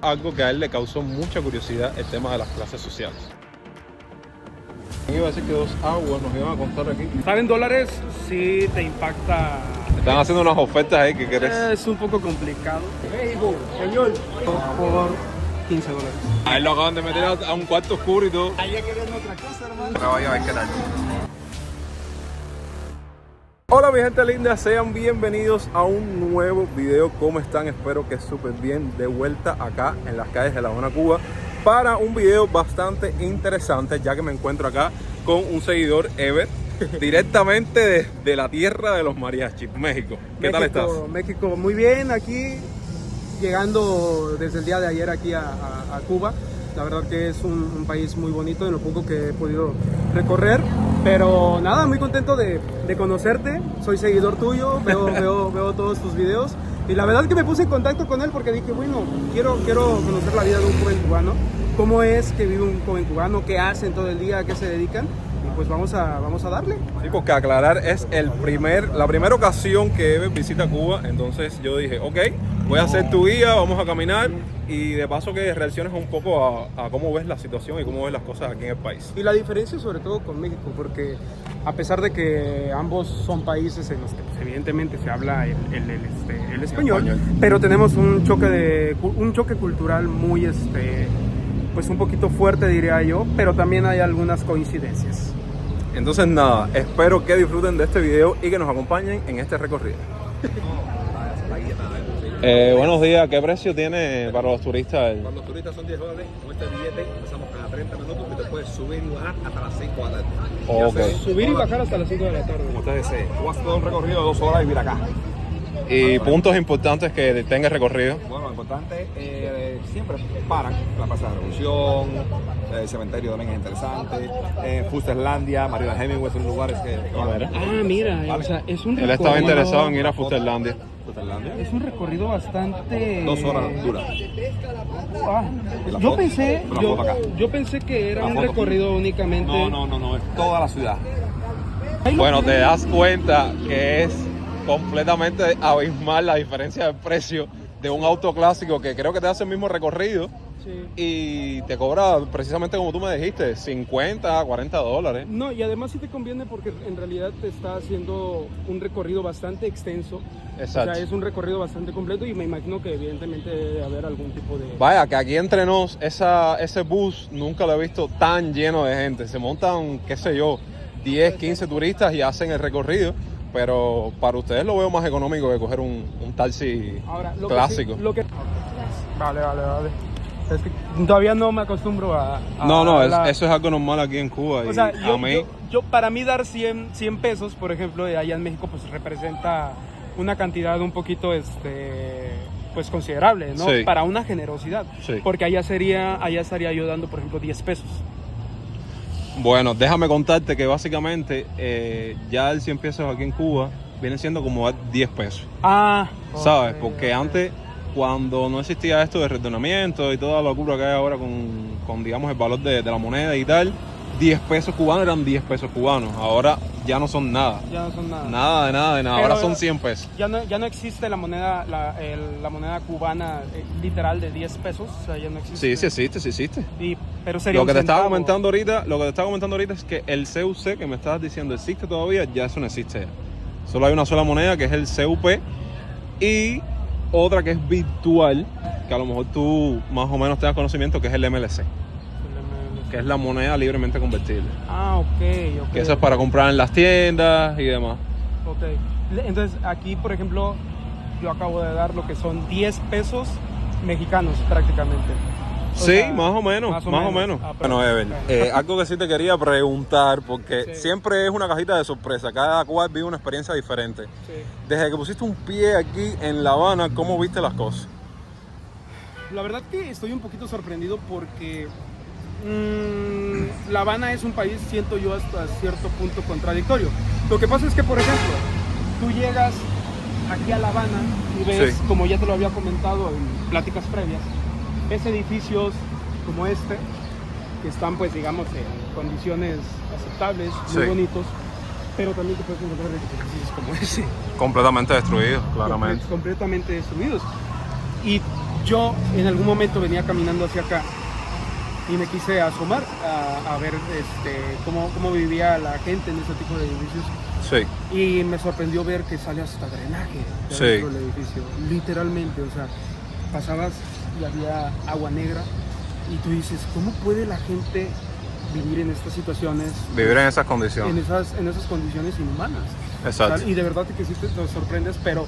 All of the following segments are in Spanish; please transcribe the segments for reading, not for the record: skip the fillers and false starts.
Algo que a él le causó mucha curiosidad, el tema de las clases sociales. Iba a decir que 2 aguas nos iban a contar aquí. Estar en dólares sí te impacta. Están haciendo unas ofertas ahí que querés. Es un poco complicado. México, español. Por 15 dólares. A él lo acaban de meter a un cuarto oscuro y todo. Allá querían otra cosa, hermano. Pero vaya a ver qué tal. Hola mi gente linda, sean bienvenidos a un nuevo video. ¿Cómo están? Espero que súper bien. De vuelta acá en las calles de La Habana, Cuba, para un video bastante interesante, ya que me encuentro acá con un seguidor, Ever, directamente de la tierra de los mariachis, México. ¿Qué tal estás? México, muy bien, aquí llegando desde el día de ayer aquí a Cuba. La verdad que es un país muy bonito en lo poco que he podido recorrer. Pero nada, muy contento de conocerte. Soy seguidor tuyo, veo todos tus videos. Y la verdad que me puse en contacto con él porque dije, bueno, quiero conocer la vida de un joven cubano. ¿Cómo es que vive un joven cubano? ¿Qué hacen todo el día? ¿A qué se dedican? Y pues vamos a darle. Sí, porque aclarar, es la primera ocasión que Ever visita Cuba. Entonces yo dije, ok, voy a ser tu guía, vamos a caminar. Y de paso que reacciones un poco a cómo ves la situación y cómo ves las cosas aquí en el país. Y la diferencia sobre todo con México, porque a pesar de que ambos son países en los que pues, evidentemente se habla el español, pero tenemos un choque cultural muy, pues un poquito fuerte, diría yo, pero también hay algunas coincidencias. Entonces nada, espero que disfruten de este video y que nos acompañen en este recorrido. Buenos días, ¿qué precio tiene para los turistas? Para los turistas son $10. Con este billete empezamos cada 30 minutos y te puedes subir y bajar hasta las 5 de la tarde. Okay. Subir y bajar hasta las 5 de la tarde. Como ustedes deseen. Tú haces todo un recorrido de 2 horas y vir acá. Y puntos importantes que tenga el recorrido. Bueno, lo importante siempre paran. La Plaza de la Revolución, el cementerio también es interesante. Fusterlandia, Mariela Hemingway son lugares que van a ver. Ah, mira, o sea, es un recorrido. Él estaba interesado en ir a Fusterlandia. Es un recorrido bastante... 2 horas dura. Yo pensé que era un recorrido únicamente... No, es toda la ciudad. Bueno, te das cuenta que es completamente abismal la diferencia de precio de un auto clásico que creo que te hace el mismo recorrido. Sí. Y te cobra precisamente como tú me dijiste, 50, 40 dólares. No, y además sí te conviene porque en realidad te está haciendo un recorrido bastante extenso. Exacto. O sea, es un recorrido bastante completo y me imagino que evidentemente debe haber algún tipo de... Vaya, que aquí entre nos, ese bus nunca lo he visto tan lleno de gente. Se montan, qué sé yo, 10, 15 turistas y hacen el recorrido. Pero para ustedes lo veo más económico que coger un taxi clásico. Vale. Es que todavía no me acostumbro a eso es algo normal aquí en Cuba. O sea, y yo para mí dar 100 pesos, por ejemplo, de allá en México, pues representa una cantidad un poquito, pues considerable, ¿no? Sí. Para una generosidad. Sí. Porque allá estaría yo dando, por ejemplo, 10 pesos. Bueno, déjame contarte que básicamente ya el 100 pesos aquí en Cuba viene siendo como 10 pesos. ¿Sabes? Porque antes, cuando no existía esto de retornamiento y toda la locura que hay ahora con digamos, el valor de la moneda y tal, 10 pesos cubanos eran 10 pesos cubanos. Ahora ya no son nada. Ya no son nada. Nada. Pero ahora son 100 pesos. Ya no existe la moneda cubana literal de 10 pesos. O sea, ya no existe. Sí existe. Pero sería Lo que te estaba centavo. comentando ahorita es que el CUC que me estabas diciendo existe todavía, ya eso no existe ya. Solo hay una sola moneda que es el CUP y otra que es virtual, que a lo mejor tú más o menos tengas conocimiento, que es el MLC, que es la moneda libremente convertible. Ok. Que eso es para comprar en las tiendas y demás. Ok. Entonces aquí, por ejemplo, yo acabo de dar lo que son 10 pesos mexicanos prácticamente. Sí, más o menos. Bueno, Ever, algo que sí te quería preguntar, porque siempre es una cajita de sorpresa, cada cual vive una experiencia diferente. Sí. Desde que pusiste un pie aquí en La Habana, ¿cómo viste las cosas? La verdad que estoy un poquito sorprendido porque La Habana es un país, siento yo, hasta cierto punto contradictorio. Lo que pasa es que, por ejemplo, tú llegas aquí a La Habana y ves, como ya te lo había comentado en pláticas previas, ves edificios como este, que están, pues, digamos, en condiciones aceptables, muy bonitos, pero también te puedes encontrar edificios como ese. Completamente destruidos, claramente. Completamente destruidos. Y yo en algún momento venía caminando hacia acá y me quise asomar a ver cómo vivía la gente en ese tipo de edificios. Sí. Y me sorprendió ver que sale hasta drenaje dentro del edificio, literalmente, o sea, pasabas y había agua negra y tú dices, ¿cómo puede la gente vivir en estas situaciones? Vivir en esas condiciones. En esas condiciones inhumanas. Exacto. O sea, y de verdad que sí te sorprendes, pero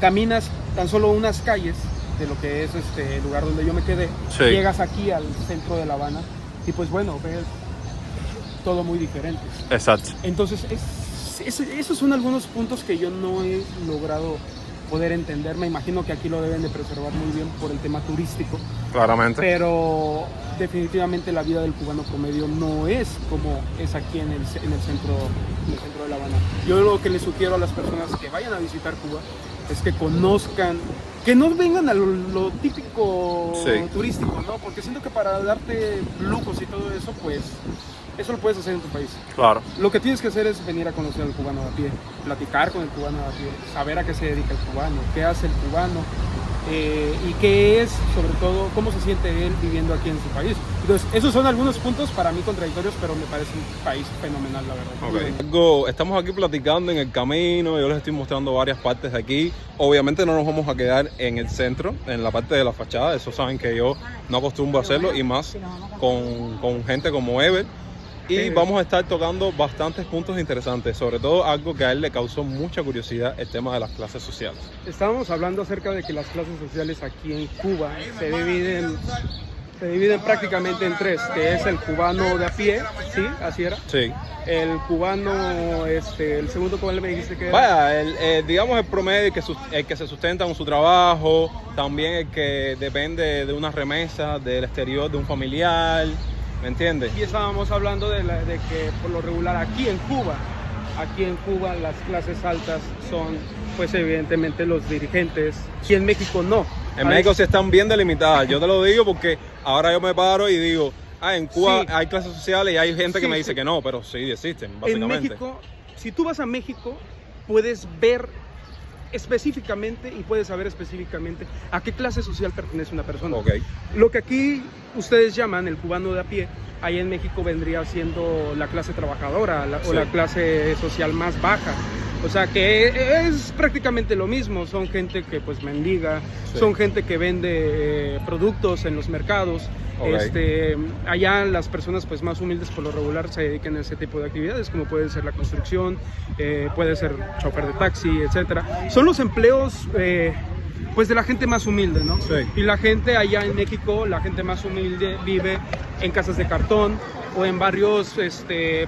caminas tan solo unas calles de lo que es el lugar donde yo me quedé, Sí. llegas aquí al centro de La Habana y pues bueno, ves todo muy diferente. Exacto. Entonces, esos son algunos puntos que yo no he logrado poder entender. Me imagino que aquí lo deben de preservar muy bien por el tema turístico. Claramente. Pero definitivamente la vida del cubano promedio no es como es aquí en el centro de La Habana. Yo lo que les sugiero a las personas que vayan a visitar Cuba es que conozcan, que no vengan a lo típico turístico, ¿no? Porque siento que para darte lujos y todo eso, pues eso lo puedes hacer en tu país. Claro. Lo que tienes que hacer es venir a conocer al cubano de a pie, platicar con el cubano de a pie, saber a qué se dedica el cubano, qué hace el cubano y qué es, sobre todo, cómo se siente él viviendo aquí en su país. Entonces, esos son algunos puntos para mí contradictorios, pero me parece un país fenomenal, la verdad. Okay. Estamos aquí platicando en el camino, yo les estoy mostrando varias partes de aquí. Obviamente no nos vamos a quedar en el centro, en la parte de la fachada, eso saben que yo no acostumbro a hacerlo, y más con gente como Ever. Y vamos a estar tocando bastantes puntos interesantes, sobre todo algo que a él le causó mucha curiosidad, el tema de las clases sociales. Estábamos hablando acerca de que las clases sociales aquí en Cuba se dividen prácticamente en tres, que es el cubano de a pie, ¿sí? Así era. Sí. El cubano, el segundo, ¿cuál me dijiste que era? Vaya, digamos el promedio, el que se sustenta con su trabajo, también el que depende de una remesa del exterior de un familiar, ¿me entiendes? Y estábamos hablando de que por lo regular aquí en Cuba las clases altas son, pues evidentemente los dirigentes, y en México no. En México sí están bien delimitadas, yo te lo digo porque ahora yo me paro y digo, en Cuba sí hay clases sociales y hay gente que me dice que no, pero sí existen, básicamente. En México, si tú vas a México, puedes ver específicamente y puedes saber específicamente a qué clase social pertenece una persona. Okay. Lo que aquí ustedes llaman el cubano de a pie, ahí en México vendría siendo la clase trabajadora o la clase social más baja. O sea que es prácticamente lo mismo, son gente que pues mendiga, son gente que vende productos en los mercados. Okay. Allá las personas pues más humildes por lo regular se dedican a ese tipo de actividades, como puede ser la construcción, puede ser chofer de taxi, etcétera. Son los empleos pues de la gente más humilde, ¿no? Sí. Y la gente allá en México, la gente más humilde vive en casas de cartón o en barrios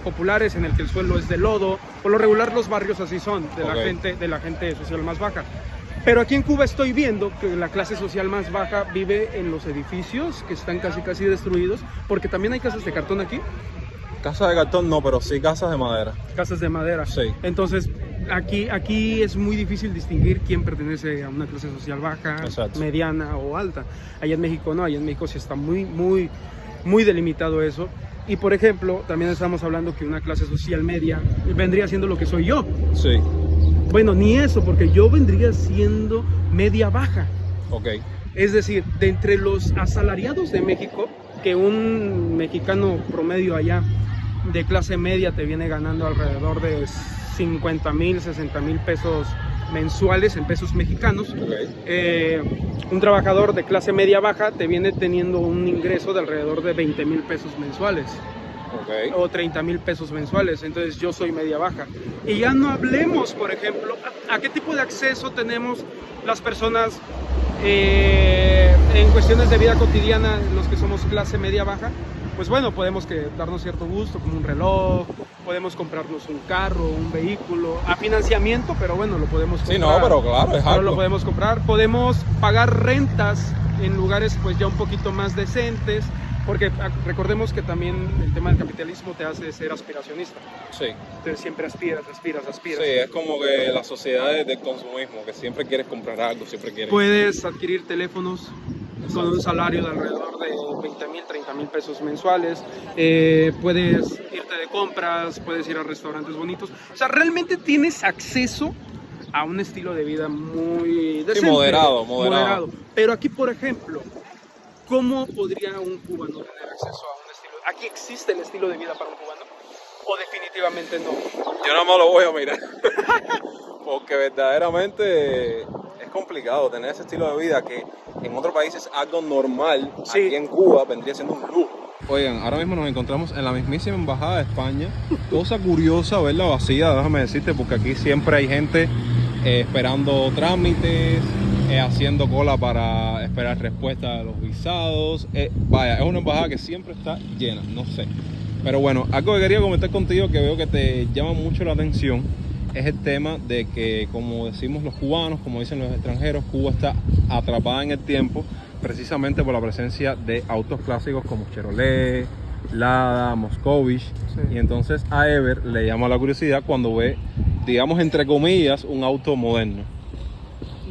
populares en el que el suelo es de lodo. Por lo regular los barrios así son, de la gente social más baja. Pero aquí en Cuba estoy viendo que la clase social más baja vive en los edificios que están casi destruidos, porque también hay casas de cartón aquí. Casas de cartón no, pero sí casas de madera. Casas de madera. Sí. Entonces, aquí es muy difícil distinguir quién pertenece a una clase social baja, mediana o alta. Allá en México no, allá en México sí está muy delimitado eso. Y por ejemplo, también estamos hablando que una clase social media vendría siendo lo que soy yo. Sí. Bueno, ni eso, porque yo vendría siendo media baja. Ok. Es decir, de entre los asalariados de México, que un mexicano promedio allá de clase media te viene ganando alrededor de 50,000, 60,000 pesos mensuales en pesos mexicanos. Okay. Un trabajador de clase media baja te viene teniendo un ingreso de alrededor de 20,000 pesos mensuales. Okay. O 30,000 pesos mensuales. Entonces yo soy media baja. Y ya no hablemos, por ejemplo, a qué tipo de acceso tenemos las personas en cuestiones de vida cotidiana, los que somos clase media baja. Pues bueno, podemos darnos cierto gusto, como un reloj, podemos comprarnos un carro, un vehículo, a financiamiento, pero bueno, lo podemos comprar. Sí, no, pero claro, es algo. Lo podemos comprar, podemos pagar rentas en lugares pues ya un poquito más decentes, porque recordemos que también el tema del capitalismo te hace ser aspiracionista. Sí. Entonces siempre aspiras. Sí, es como que la sociedad del consumismo, que siempre quieres comprar algo, siempre quieres... Puedes adquirir teléfonos con un salario de alrededor de 20,000, 30,000 pesos mensuales, puedes irte de compras, puedes ir a restaurantes bonitos, o sea, realmente tienes acceso a un estilo de vida muy decente, Sí, moderado. Pero aquí, por ejemplo, ¿cómo podría un cubano tener acceso a un estilo? ¿Aquí existe el estilo de vida para un cubano? ¿O definitivamente no? Yo nada más lo voy a mirar. Porque verdaderamente es complicado tener ese estilo de vida que en otros países es algo normal. Sí. Aquí en Cuba vendría siendo un lujo. Oigan, ahora mismo nos encontramos en la mismísima embajada de España. Cosa curiosa verla vacía, déjame decirte, porque aquí siempre hay gente esperando trámites, haciendo cola para esperar respuesta de los visados. Vaya, es una embajada que siempre está llena, no sé. Pero bueno, algo que quería comentar contigo que veo que te llama mucho la atención es el tema de que, como decimos los cubanos, como dicen los extranjeros, Cuba está atrapada en el tiempo precisamente por la presencia de autos clásicos como Chevrolet, Lada, Moscovich. Sí. Y entonces a Ever le llama la curiosidad cuando ve, digamos entre comillas, un auto moderno.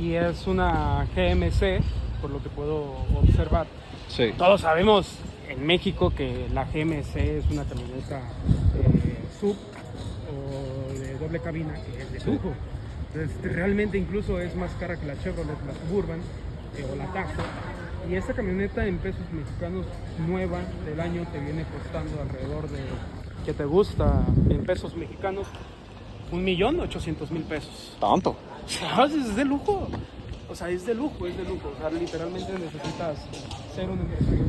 Y es una GMC, por lo que puedo observar. Sí. Todos sabemos en México que la GMC es una camioneta sub o de doble cabina que es de Sí. lujo. Entonces, realmente incluso es más cara que la Chevrolet, la Suburban o la Tajo. Y esta camioneta en pesos mexicanos nueva del año te viene costando alrededor de, ¿qué te gusta? En pesos mexicanos, 1.800.000 pesos. ¿Tanto? ¿Sabes? Es de lujo. O sea, es de lujo, es de lujo. O sea, literalmente necesitas ser un empresario.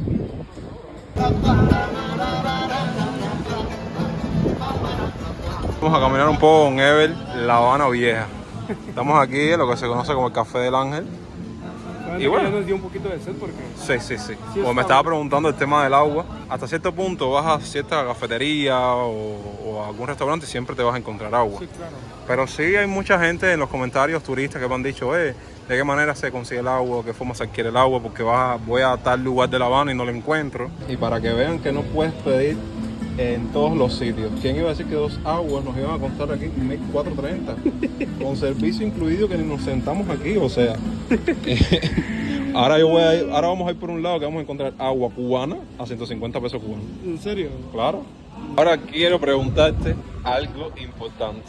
Vamos a caminar un poco con Ever, La Habana Vieja. Estamos aquí en lo que se conoce como el Café del Ángel. Y bueno, ya nos dio un poquito de sed porque... Sí. Como me estaba preguntando el tema del agua, hasta cierto punto vas a cierta cafetería o a algún restaurante y siempre te vas a encontrar agua. Sí, claro. Pero sí hay mucha gente en los comentarios, turistas, que me han dicho, ¿de qué manera se consigue el agua? ¿Qué forma se adquiere el agua? Porque voy a tal lugar de La Habana y no lo encuentro. Y para que vean que no puedes pedir en todos los sitios. ¿Quién iba a decir que 2 aguas nos iban a costar aquí 1.430? Con servicio incluido, que ni nos sentamos aquí, o sea. Ahora vamos a ir por un lado que vamos a encontrar agua cubana a 150 pesos cubanos. ¿En serio? Claro. Ahora quiero preguntarte algo importante.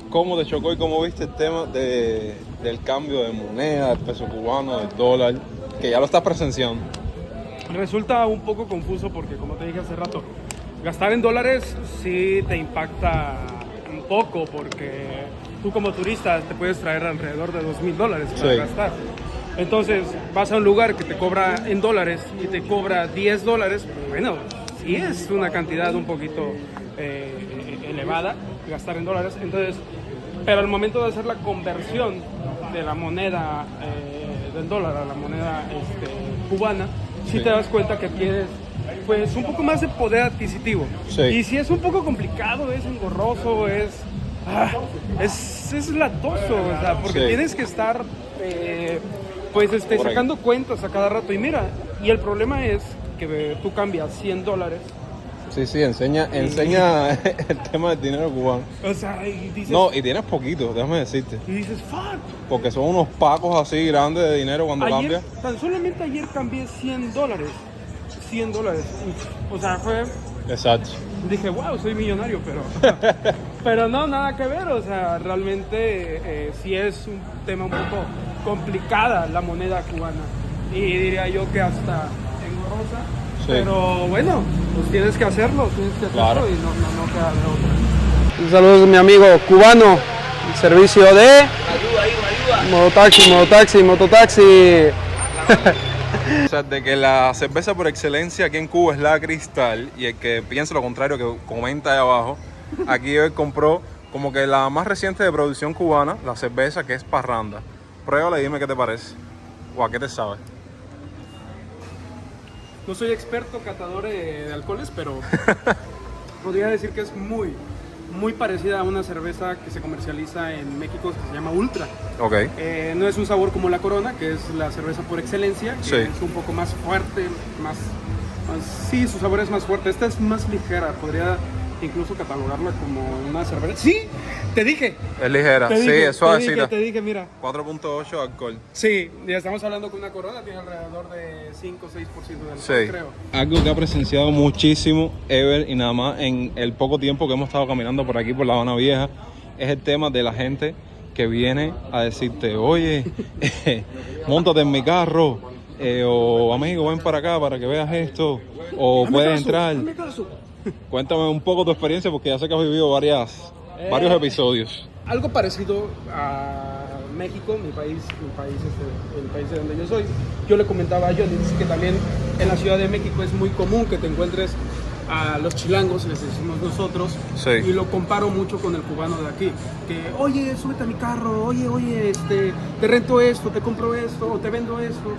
¿Cómo te chocó y cómo viste el tema del cambio de moneda, del peso cubano, del dólar, que ya lo estás presenciando? Resulta un poco confuso porque, como te dije hace rato, gastar en dólares sí te impacta un poco porque tú como turista te puedes traer alrededor de $2,000 para Sí. gastar. Entonces vas a un lugar que te cobra en dólares y te cobra $10, bueno, sí es una cantidad un poquito elevada gastar en dólares. Entonces, pero al momento de hacer la conversión de la moneda del dólar a la moneda cubana, sí te das cuenta que tienes pues un poco más de poder adquisitivo. Sí. Y si es un poco complicado, es engorroso, es latoso, o sea, porque Sí. tienes que estar pues sacando cuentas a cada rato. Y mira, y el problema es que tú cambias $100. Sí, enseña el tema del dinero cubano. O sea, y dices, No, y tienes poquito, déjame decirte. y dices, fuck. Porque son unos pacos así grandes de dinero cuando Ayer, cambia. tan solamente ayer cambié $100. $100. O sea, Exacto. dije, wow, soy millonario, pero no, nada que ver. O sea, realmente sí es un tema un poco complicada la moneda cubana. Y diría yo que hasta engorrosa. Sí. Pero bueno, pues tienes que hacerlo Claro. y no queda de otra. Un saludo a mi amigo cubano, el servicio de mototaxi. O sea, de que la cerveza por excelencia aquí en Cuba es la Cristal, y el que piensa lo contrario, que comenta ahí abajo, aquí él compró como que la más reciente de producción cubana, la cerveza, que es Parranda. Pruébala y dime qué te parece, o a qué te sabe. No soy experto catador de alcoholes, pero podría decir que es muy parecida a una cerveza que se comercializa en México que se llama Ultra. Ok. No es un sabor como la Corona, que es la cerveza por excelencia, que Sí. es un poco más fuerte, sí, su sabor es más fuerte. Esta es más ligera, podría incluso catalogarla como una cerveza. Sí, te dije. Es ligera, Te sí, dije, es suavecita. Te dije, mira. 4.8 alcohol. Sí, ya estamos hablando con una Corona, tiene alrededor de 5 o 6% de alcohol, Sí. creo. Algo que ha presenciado muchísimo Ever y nada más en el poco tiempo que hemos estado caminando por aquí, por La Habana Vieja, es el tema de la gente que viene a decirte, oye, móntate en mi carro, o amigo, ven para acá para que veas esto, o puedes entrar. Cuéntame un poco tu experiencia porque ya sé que has vivido varios episodios. Algo parecido a México, mi país el país de donde yo soy. Yo le comentaba a Johnny que también en la Ciudad de México es muy común que te encuentres a los chilangos, les decimos nosotros, Sí. y lo comparo mucho con el cubano de aquí, que oye, súbete a mi carro, oye, te rento esto, te compro esto, o te vendo esto,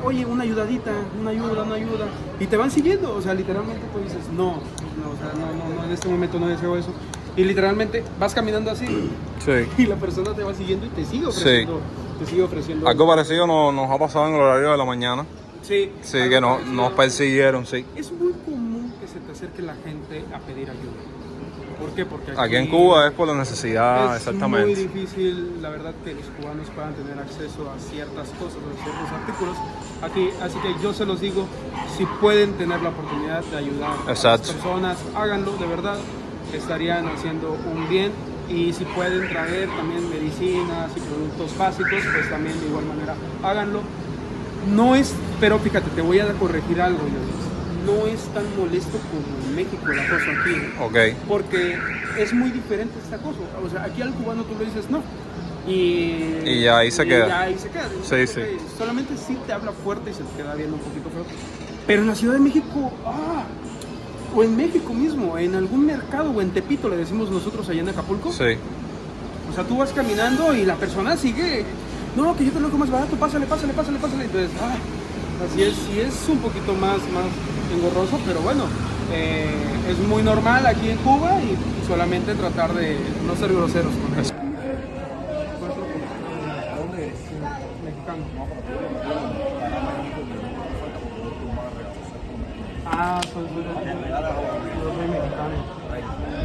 oye, una ayudadita, una ayuda, y te van siguiendo, o sea, literalmente tú dices, no, en este momento no deseo eso, y literalmente vas caminando así, Sí. y la persona te va siguiendo y te sigue ofreciendo. Algo parecido nos ha pasado en el horario de la mañana. Sí, Sí, algo que parecido. nos persiguieron, sí. Es muy común que se te acerque la gente a pedir ayuda. ¿Por qué? Porque Aquí en Cuba es por la necesidad, es exactamente. muy difícil, la verdad, que los cubanos puedan tener acceso a ciertas cosas, a ciertos artículos aquí. Así que yo se los digo, si pueden tener la oportunidad de ayudar a las Exacto. personas, háganlo, de verdad, estarían haciendo un bien. Y si pueden traer también medicinas y productos básicos, pues también de igual manera háganlo. No es, pero fíjate, te voy a corregir algo, Jonas. No es tan molesto como en México la cosa aquí, Ok. porque es muy diferente esta cosa. O sea, aquí al cubano tú le dices no. Y ya ahí se queda. Ya ahí se queda. Sí, sí. Solamente sí te habla fuerte y se te queda viendo un poquito feo. Pero en la Ciudad de México, o en México mismo, en algún mercado, o en Tepito, le decimos nosotros allá en Acapulco. Sí. O sea, tú vas caminando y la persona sigue. No, que yo te lo hago más barato, pásale. Entonces, así es, sí es un poquito más engorroso, pero bueno, es muy normal aquí en Cuba y solamente tratar de no ser groseros con eso. ¿Dónde eres? Mexicano. Soy mexicano.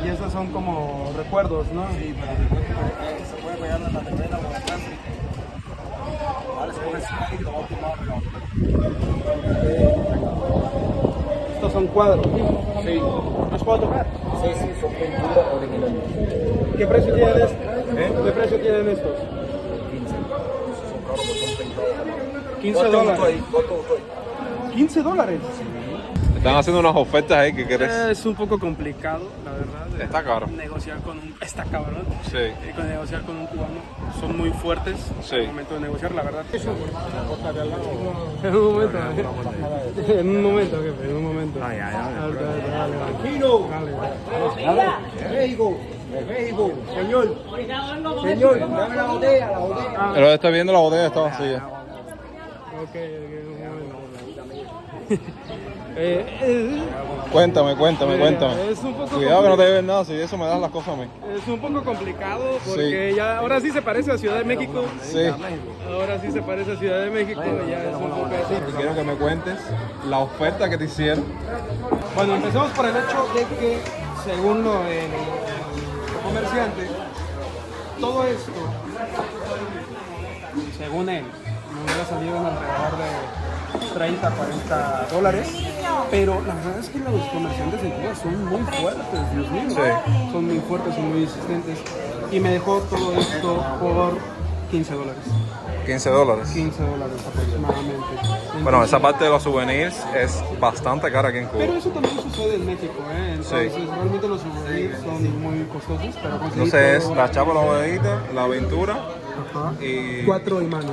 Y esos son como recuerdos, ¿no? Sí, pero recuerdos que se puede pegar en la nevera o en la casa. Estos son cuadros. Sí. ¿Los puedo tocar? Sí, son pinturas originales. ¿Qué precio tienen estos? ¿Qué precio tienen estos? 15. Son caros, son pintados. 15 dólares. ¿Cuánto estoy? 15 dólares. Están haciendo unas ofertas ahí que querés. Es un poco complicado, la verdad. Está caro. Negociar con un... Está cabrón. Sí. Negociar con un cubano. Son muy fuertes Sí. al momento de negociar, la verdad. En un momento. En un momento, jefe. En un momento. Tranquilo. México, señor, dame la botella, Pero está viendo la botella, está vacía. Ok, un momento. Cuéntame. Es un poco Cuidado que no te lleven nada, si eso me das las cosas a mí. Es un poco complicado porque ya ahora sí se parece a Ciudad de México. Sí. Ahora sí se parece a Ciudad de México y ya es un poco así. Quiero que me cuentes la oferta que te hicieron. Bueno, empezamos por el hecho de que, según el comerciante, todo esto, según él, me hubiera salido en alrededor de 30, 40 dólares, pero la verdad es que los comerciantes en Cuba son muy fuertes, Dios mío. Sí. Son muy fuertes, son muy insistentes. Y me dejó todo esto por 15 dólares. 15 dólares. 15 dólares aproximadamente. Bueno, esa parte de los souvenirs es bastante cara aquí en Cuba. Pero eso también sucede en México, ¿eh? Entonces, Sí. realmente los souvenirs son muy costosos, pero conseguir Entonces es todo- la chapa, la bodeguita, la aventura Ajá. y... 4 imanes.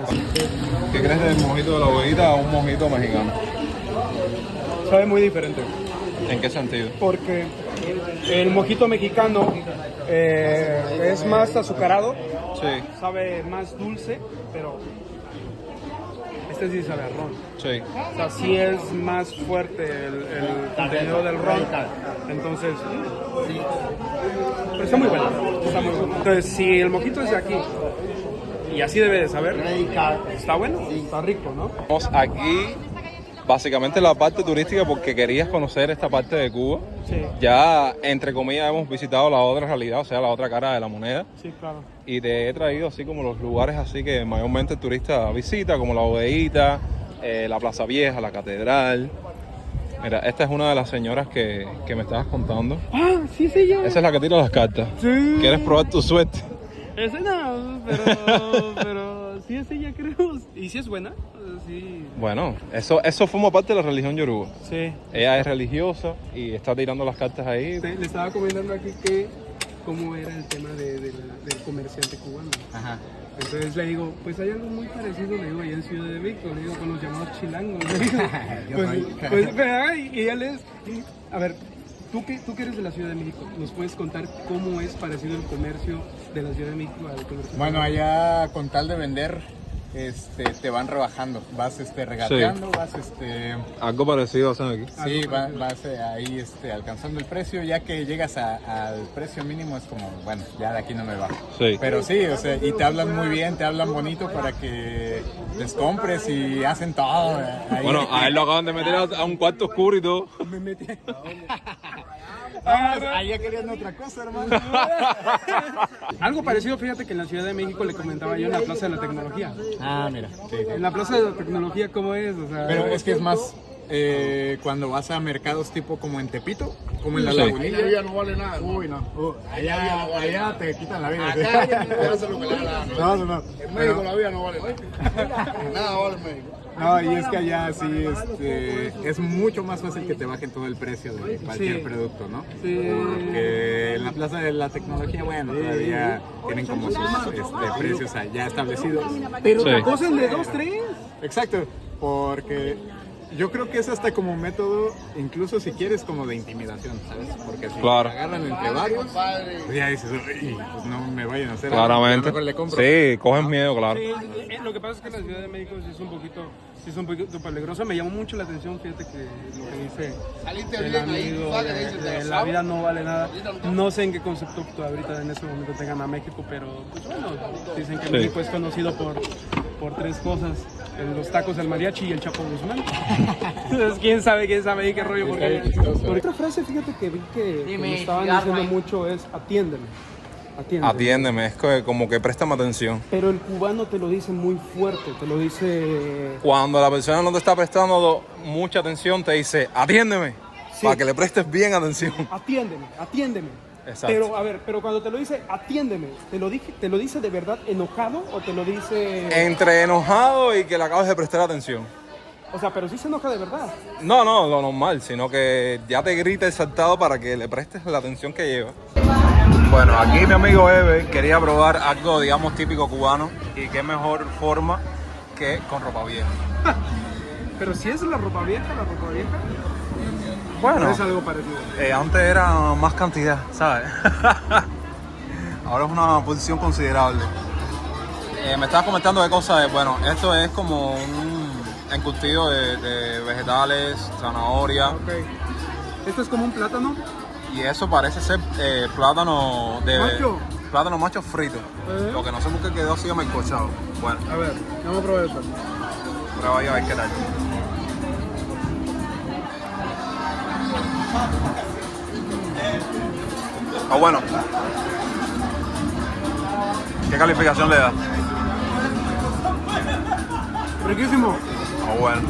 ¿Qué crees del mojito de la bodeguita a un mojito mexicano? Sabe muy diferente, ¿En qué sentido? porque el mojito mexicano es más azucarado, Sí, sabe más dulce, pero este sí sabe a ron. sí. O sea, sí es más fuerte el contenido del ron. Entonces, pero está muy bueno. Está muy bueno. Entonces, si el mojito es de aquí y así debe de saber, está bueno, está rico, ¿no? Estamos aquí, básicamente la parte turística porque querías conocer esta parte de Cuba. Sí, Ya, entre comillas, hemos visitado la otra realidad, o sea, la otra cara de la moneda. sí, claro. Y te he traído así como los lugares así que mayormente el turista visita, como la bodeguita, la Plaza Vieja, la Catedral. Mira, esta es una de las señoras que me estabas contando. Ah, sí es ella. Esa es la que tira las cartas. Sí. ¿Quieres probar tu suerte? Ese no, pero sí es ella, creo. Y sí es buena, sí. Bueno, eso forma parte de la religión yoruba. Sí. Ella es religiosa y está tirando las cartas ahí. Le estaba comentando aquí que cómo era el tema del comerciante cubano. Ajá. Entonces le digo, pues hay algo muy parecido, le digo, allá en Ciudad de México, le digo, con los llamados chilangos. Le digo, pues vea, y él es, a ver, tú que eres de la Ciudad de México, ¿nos puedes contar cómo es parecido el comercio de la Ciudad de México al comercio? Bueno, allá con tal de vender, te van rebajando, vas regateando, Sí. vas Algo parecido hacen aquí. sí, vas ahí alcanzando el precio, ya que llegas al precio mínimo es como, bueno, ya de aquí no me bajo. Sí. Pero sí, o sea, y te hablan muy bien, te hablan bonito para que les compres y hacen todo. Ahí. Bueno, a él lo acaban de meter a un cuarto oscuro y todo. Me metí. Ahí ya querían otra cosa, hermano. Algo parecido, fíjate que en la Ciudad de México le comentaba yo en la Plaza de la Tecnología. Ah, mira. Sí. En la Plaza de la Tecnología, ¿cómo es? O sea, Pero es que es más cuando vas a mercados tipo como en Tepito, como en la Sí. Lagunilla. Ahí ya no vale nada. Uy, no. Allá te quitan la vida. Acá ya no puede hacer lo que le da la gana. No. En México la vida no vale nada. Nada vale en México. No, y es que allá sí es mucho más fácil que te bajen todo el precio de cualquier Sí. producto, ¿no? Sí. Porque en la Plaza de la Tecnología, bueno, todavía tienen como sus precios ya establecidos. Pero Sí. cosas de 2, 3. Exacto, porque yo creo que es hasta como método, incluso si quieres, como de intimidación, ¿sabes? Porque si Claro. te agarran entre varios, pues ya dices, "Uy, pues no me vayan a hacer algo, Claramente. ya mejor le compro". Sí, cogen miedo, claro. Sí, lo que pasa es que la Ciudad de México sí es un poquito peligrosa. Me llamó mucho la atención, fíjate que lo que dice Saliste el bien ahí, amigo sale, dice, te de lo la sabes. vida no vale nada. No sé en qué concepto ahorita en este momento tengan a México, pero pues bueno, dicen que Sí. México es conocido por 3 cosas. Los tacos, el mariachi y el Chapo Guzmán. Entonces, quién sabe ahí qué rollo. Porque otra frase, fíjate que vi que me estaban diciendo mucho es atiéndeme. Atiéndeme, es que como que préstame atención. Pero el cubano te lo dice muy fuerte, te lo dice... Cuando la persona no te está prestando mucha atención, te dice, atiéndeme, Sí. para que le prestes bien atención. Atiéndeme. Exacto. Pero, a ver, pero cuando te lo dice, atiéndeme, ¿te lo dice de verdad enojado o te lo dice...? Entre enojado y que le acabes de prestar atención. O sea, pero sí se enoja de verdad. No, lo normal, sino que ya te grita exaltado para que le prestes la atención que lleva. Bueno, aquí mi amigo Eve quería probar algo, digamos, típico cubano, y qué mejor forma que con ropa vieja. Pero si es la ropa vieja, Bueno, no es algo parecido. antes era más cantidad, ¿sabes? Ahora es una posición considerable. Me estabas comentando de cosas, bueno, esto es como un encurtido de vegetales, zanahoria, Ok. Esto es como un plátano. y eso parece ser plátano Macho. plátano macho frito. Lo que no sé por qué quedó así amelcochado. Bueno, A ver, vamos a probar esto. prueba ahí a ver qué tal. Ah, bueno. ¿Qué calificación le da? Riquísimo. Ah, bueno.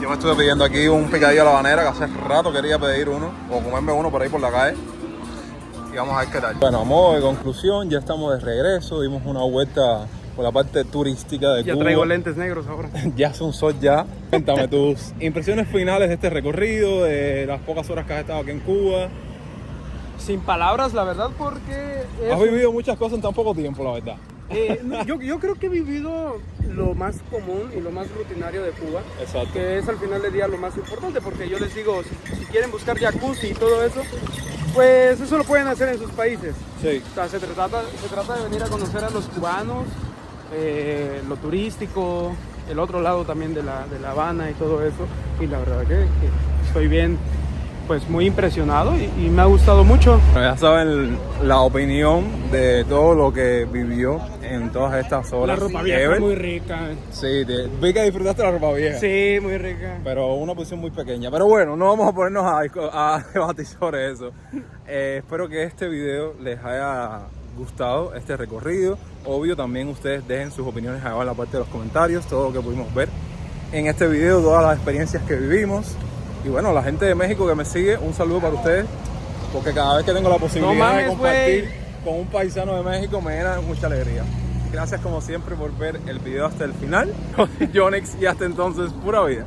Yo me estuve pidiendo aquí un picadillo a la habanera, que hace rato quería pedir uno, o comerme uno por ahí por la calle. Y vamos a ver qué tal. Bueno, a modo de conclusión, ya estamos de regreso, dimos una vuelta por la parte turística de Ya Cuba. traigo lentes negros ahora. Ya hace un sol ya. Cuéntame tus impresiones finales de este recorrido, de las pocas horas que has estado aquí en Cuba. Sin palabras, la verdad, porque... Has vivido muchas cosas en tan poco tiempo, la verdad. No, yo creo que he vivido lo más común y lo más rutinario de Cuba. Exacto. Que es al final del día lo más importante, porque yo les digo, si quieren buscar jacuzzi y todo eso, pues eso lo pueden hacer en sus países. Sí. O sea, se trata de venir a conocer a los cubanos, lo turístico, el otro lado también de la Habana y todo eso. Y la verdad que estoy bien, pues muy impresionado y me ha gustado mucho. Ya saben la opinión de todo lo que vivió en todas estas La horas. ropa vieja Ever. es muy rica. Sí, vi que disfrutaste la ropa vieja. Sí, muy rica. Pero una posición muy pequeña. Pero bueno, no vamos a ponernos a debatir sobre eso. Espero que este video les haya gustado, este recorrido. Obvio, también ustedes dejen sus opiniones abajo en la parte de los comentarios, todo lo que pudimos ver en este video, todas las experiencias que vivimos. Y bueno, la gente de México que me sigue, un saludo para ustedes, porque cada vez que tengo la posibilidad de compartir con un paisano de México me llena de mucha alegría. Gracias como siempre por ver el video hasta el final. Yonex y hasta entonces, pura vida.